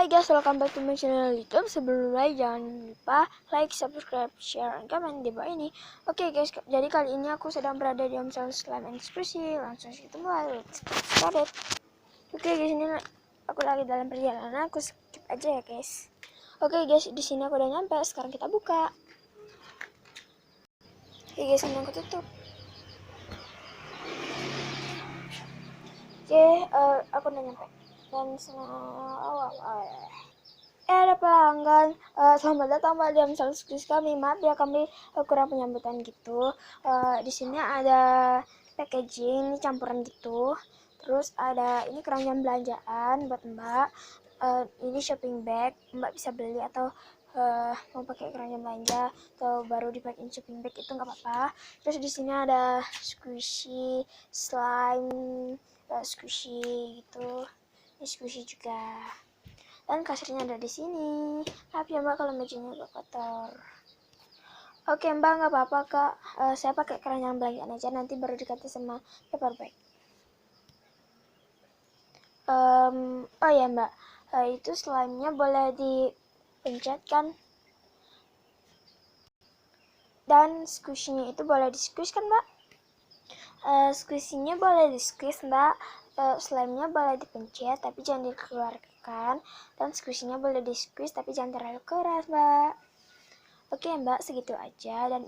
Hai guys, welcome back to my channel YouTube. Sebelum mulai jangan lupa like, subscribe, share, dan komen di bawah ini. Oke guys, jadi kali ini aku sedang berada di Omsel Slime Eksklusi. Langsung kita mulai. Let's get started. Oke guys, ini aku lagi dalam perjalanan. Aku skip aja ya guys. Oke guys, di sini aku udah nyampe. Sekarang kita buka. Oke guys, ini aku tutup. Oke, aku udah nyampe. Dan ada pelanggan, selamat datang Pak di Omsel Eksklusi kami. Maaf ya kami kurang penyambutan gitu. Di sini ada packaging campuran gitu. Terus ada ini keranjang belanjaan buat Mbak. Ini shopping bag, Mbak bisa beli atau mau pakai keranjang belanja atau baru dipakein shopping bag itu nggak apa-apa. Terus di sini ada squishy slime, squishy gitu. Ini squishy juga. Dan kasirnya ada di sini. Maaf ya Mbak kalau meja agak kotor. Oke Mbak, nggak apa-apa Kak. Saya pakai keranjang belanjaan aja, nanti baru diganti sama paper bag. Oh ya Mbak, itu slime-nya boleh dipencet kan? Dan squishy-nya itu boleh di-squeeze kan Mbak? Squishy-nya boleh di-squeeze Mbak. Slime-nya boleh dipencet tapi jangan dikeluarkan. Dan squishy-nya boleh di-squeeze tapi jangan terlalu keras Mbak. Oke Mbak, segitu aja dan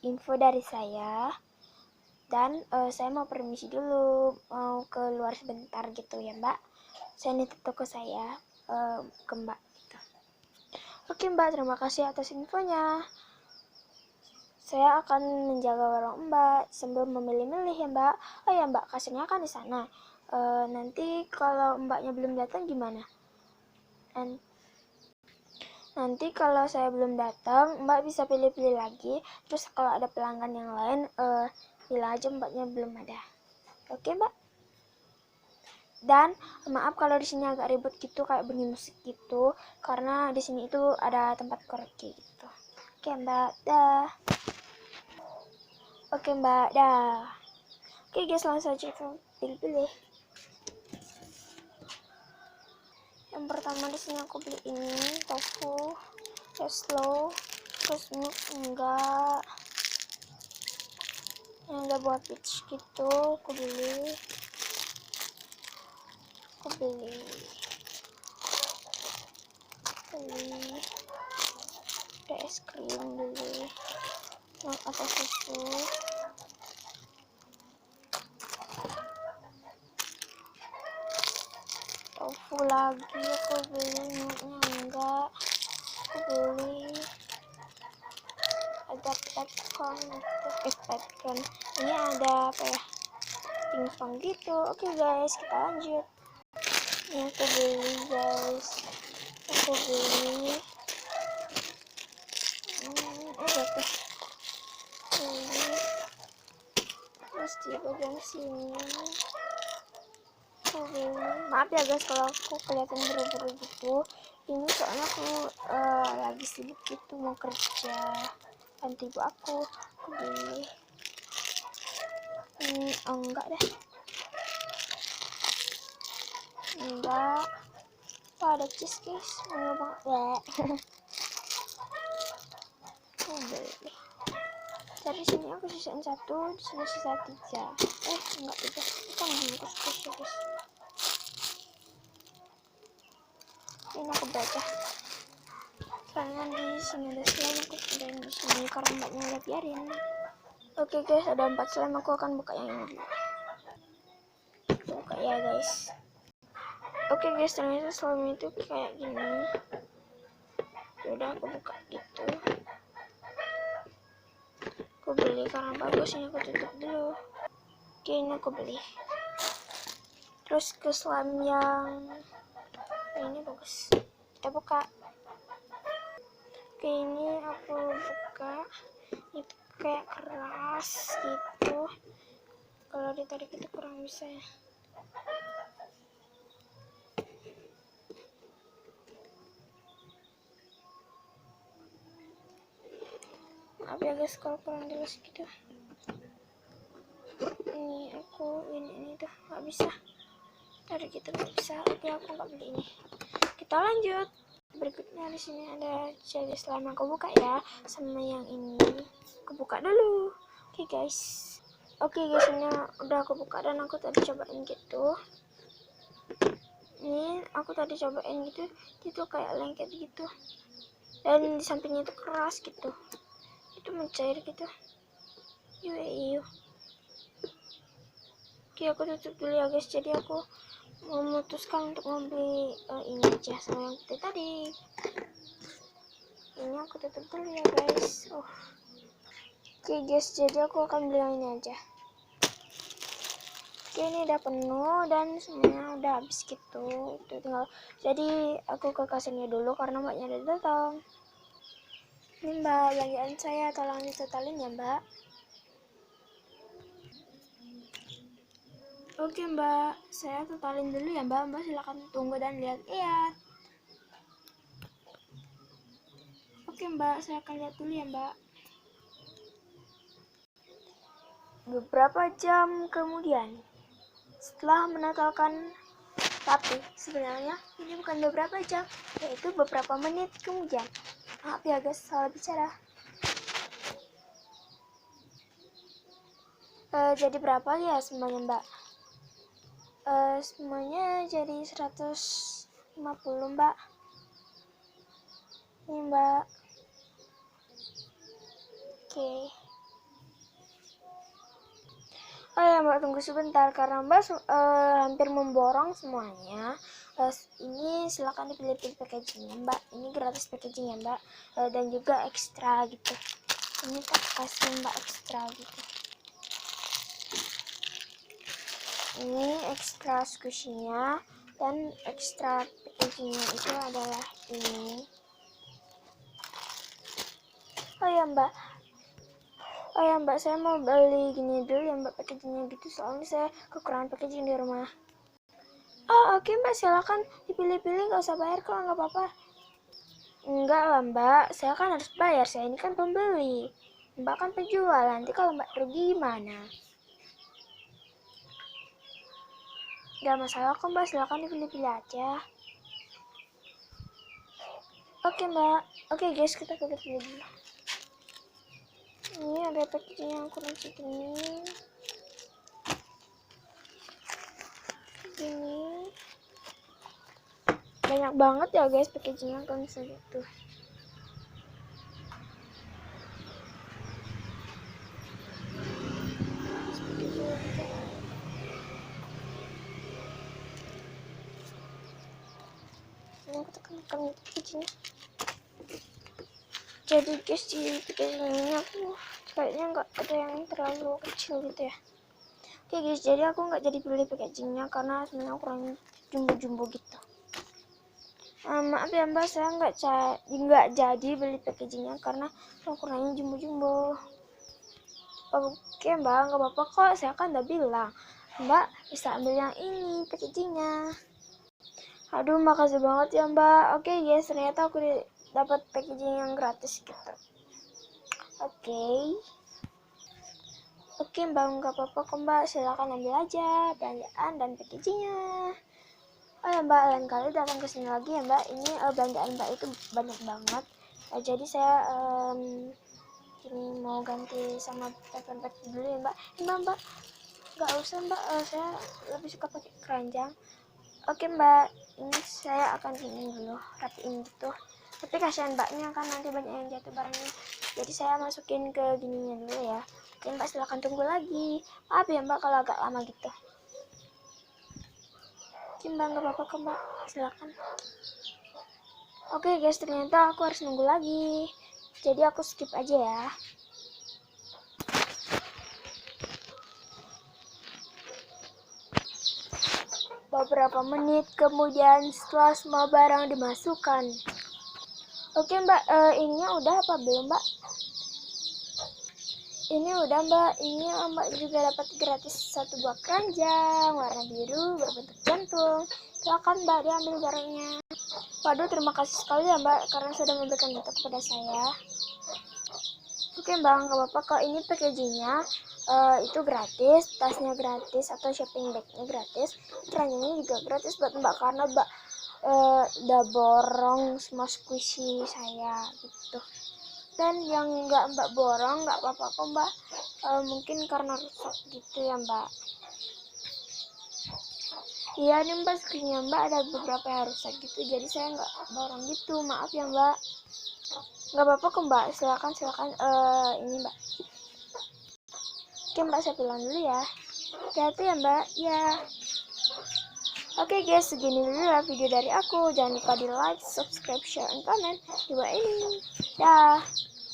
info dari saya. Dan saya mau permisi dulu, mau keluar sebentar gitu ya Mbak. Saya nitip toko saya ke Mbak gitu. Oke Mbak, terima kasih atas infonya. Saya akan menjaga warung Mbak sambil memilih-milih ya Mbak. Oh ya Mbak, kasirnya kan di sana. Nanti kalau Mbaknya belum datang gimana? Nanti kalau saya belum datang, Mbak bisa pilih-pilih lagi. Terus kalau ada pelanggan yang lain, bilang aja Mbaknya belum ada. Oke Mbak? Dan maaf kalau di sini agak ribet gitu, kayak bunyi musik gitu, karena di sini itu ada tempat karaoke gitu. Oke Mbak, dah. Oke Mbak, dah. Oke guys, langsung aja kita pilih-pilih. Yang pertama di sini aku beli ini tofu, slow, terus ini enggak. Yang ada buat peach gitu, aku beli ada es krim beli, milk atau susu, tofu lagi aku beli, milknya enggak, aku beli ada petcon, ini ada apa ya, pingpong gitu. Oke guys, kita lanjut. Ini aku beli guys, aku beli ada tuh ini, terus di bagian sini aku beli. Maaf ya guys kalau aku kelihatan buru-buru gitu, ini soalnya aku lagi sibuk gitu mau kerja, bantu ibu aku beli ini. Enggak deh, enggak. Ada cheese guys, mau banget ya. Aku beli dari sini, aku sisain satu, di sini sisa 3. Enggak 3, kita bungkus guys. Ini aku baca, soalnya di sini ada slime, aku pindahin di sini karena Mbaknya udah biarin. Oke guys, ada 4 slime, aku akan buka yang ini dulu. Buka ya guys. Oke guys, ternyata slime itu kayak gini. Udah aku buka gitu. Aku beli karena bagus, ini aku tutup dulu. Oke, ini aku beli. Terus ke slime yang ini bagus, kita buka. Oke, ini aku buka, itu kayak keras gitu, kalau ditarik itu kurang bisa ya. Maaf ya guys kalau kurang jelas gitu. Ini aku ini tuh nggak bisa tarik gitu, nggak bisa. Oke, aku nggak beli ini. kita lanjut. Berikutnya di sini ada jadi selama aku buka ya, sama yang ini aku buka dulu. Oke guys, ini udah aku buka dan aku tadi cobain gitu. Ini aku tadi cobain gitu, itu kayak lengket gitu, dan di sampingnya itu keras gitu, itu mencair gitu. Yuk. Oke, aku tutup dulu ya guys. Jadi aku memutuskan untuk membeli ini aja sama yang putih tadi. Ini aku tutup dulu ya guys. Oke guys, jadi aku akan beli yang ini aja. Oke, ini udah penuh dan semuanya udah habis gitu. Itu tinggal, jadi aku ke kasirnya dulu karena mbaknya udah datang. Ini mbak, belanjaan saya, tolong ditotalin ya mbak. Oke mbak, saya totalin dulu ya mbak. Mbak silakan tunggu dan lihat-lihat. Oke mbak, saya akan lihat dulu ya mbak. Beberapa jam kemudian, setelah menatalkan, tapi sebenarnya ini bukan beberapa jam, yaitu beberapa menit kemudian. Maaf ya guys, salah bicara. Jadi berapa ya semuanya mbak? Semuanya jadi 150 mbak. Ini mbak. Oke. Oh ya mbak, tunggu sebentar karena mbak hampir memborong semuanya. Ini silakan dipilih-pilih packagingnya mbak. Ini gratis packaging ya mbak, dan juga ekstra gitu. Ini tak kasih mbak ekstra gitu. Ini ekstra squishy-nya dan ekstra packagingnya itu adalah ini. Oh ya mbak, saya mau beli gini dulu ya mbak, packagingnya gitu, soalnya saya kekurangan packaging di rumah. Oke mbak, silakan dipilih-pilih, nggak usah bayar kok, nggak apa-apa. Enggak lah mbak, saya kan harus bayar, saya ini kan pembeli, mbak kan penjual, nanti kalau mbak rugi gimana? Gak masalah kok mbak, silakan dipilih-pilih aja. Oke mbak, oke guys, kita pilih dulu. Ini ada packaging yang kurang segini. Ini banyak banget ya guys packagingnya, kalau misalnya tuh. Ini aku tekan packagingnya. Jadi guys, di packaging ini aku kayaknya nggak ada yang terlalu kecil gitu ya. Oke guys, jadi aku nggak jadi beli packagingnya karena sebenarnya kurang jumbo-jumbo gitu. Maaf ya mbak, saya nggak jadi beli packagingnya karena ukurannya jumbo-jumbo. Oke mbak, nggak apa-apa kok, saya kan udah bilang mbak bisa ambil yang ini packagingnya. Aduh, makasih banget ya mbak. Oke guys, ternyata aku dapat packaging yang gratis gitu. Oke mbak, nggak apa-apa kok mbak, silakan ambil aja belanjaan dan packagingnya. Oh ya mbak, lain kali datang ke sini lagi ya mbak. Ini belanjaan mbak itu banyak banget. Jadi saya ini mau ganti sama paper bag dulu ya mbak. Mbak, nggak usah mbak, saya lebih suka pakai keranjang. Oke mbak, ini saya akan ini dulu, rapiin gitu. Tapi kasihan mbaknya kan nanti banyak yang jatuh barangnya. Jadi saya masukin ke gininya dulu ya. Oke mbak, silahkan tunggu lagi. Maaf ya mbak kalau agak lama gitu. Oke mbak, nggak apa-apa kok mbak, silahkan. Oke guys, ternyata aku harus nunggu lagi. Jadi aku skip aja ya. Beberapa menit kemudian setelah semua barang dimasukkan. Oke mbak, ininya udah apa belum mbak? Ini udah mbak, ini mbak juga dapat gratis satu buah keranjang warna biru berbentuk jantung. Silakan mbak diambil barangnya. Waduh, terima kasih sekali ya mbak karena sudah memberikan itu kepada saya. Oke mbak, nggak apa-apa kok, ini packagingnya itu gratis, tasnya gratis atau shopping bagnya gratis, keranjangnya juga gratis buat mbak karena mbak udah borong semua squishy saya gitu. Dan yang mbak borong nggak apa-apa kok mbak, mungkin karena rusak gitu ya mbak. Iya nih mbak, screennya mbak ada beberapa yang rusak gitu, jadi saya nggak borong gitu, maaf ya mbak. Nggak apa-apa kok mbak, silakan ini mbak. Oke mbak, saya pulang dulu ya. Hati-hati ya mbak. Ya. Oke guys, segini dulu ya video dari aku. Jangan lupa di like, subscribe, share, and comment di bawah ini. Dah.